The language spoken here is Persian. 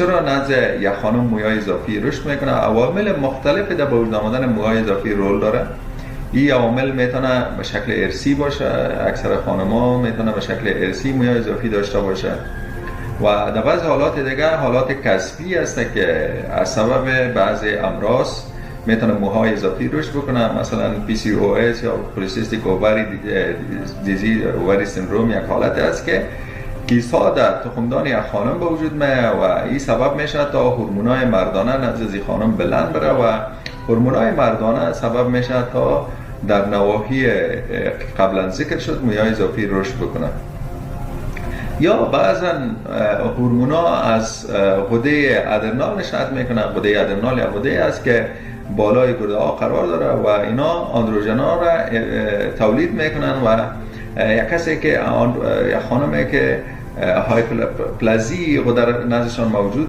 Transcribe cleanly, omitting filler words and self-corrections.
چرا نزد یک خانم موهای اضافی رشد میکنه؟ عوامل مختلفی در به وجود آمدن موهای اضافی رول داره. این عوامل میتونه به شکل ارثی باشه، اکثر خانم‌ها میتونه به شکل ارثی موهای اضافی داشته باشه و در بعض حالات دیگه حالات کسبی هست که از سبب بعضی امراض میتونه موهای اضافی رشد بکنه، مثلا PCOS یا پولیسیستیک اووری دیزیز اووری سندروم یک حالت است که کیس‌ها در تخمدان یک خانم به وجود میاد و این سبب میشه تا هورمونای مردانه نزد خانم بلند بره و هورمونای مردانه سبب میشه تا در نواحی قبلا ذکر شد موهای اضافی رشد بکنه. یا بعضا هورمونا از غده ادرنال نشأت میکنه. غده ادرنال یا غده است که بالای گرده ها قرار داره و اینا آندروژنا را تولید میکنن و یک کسی که یک خانمی که هایپرپلازی غده نزدشان موجود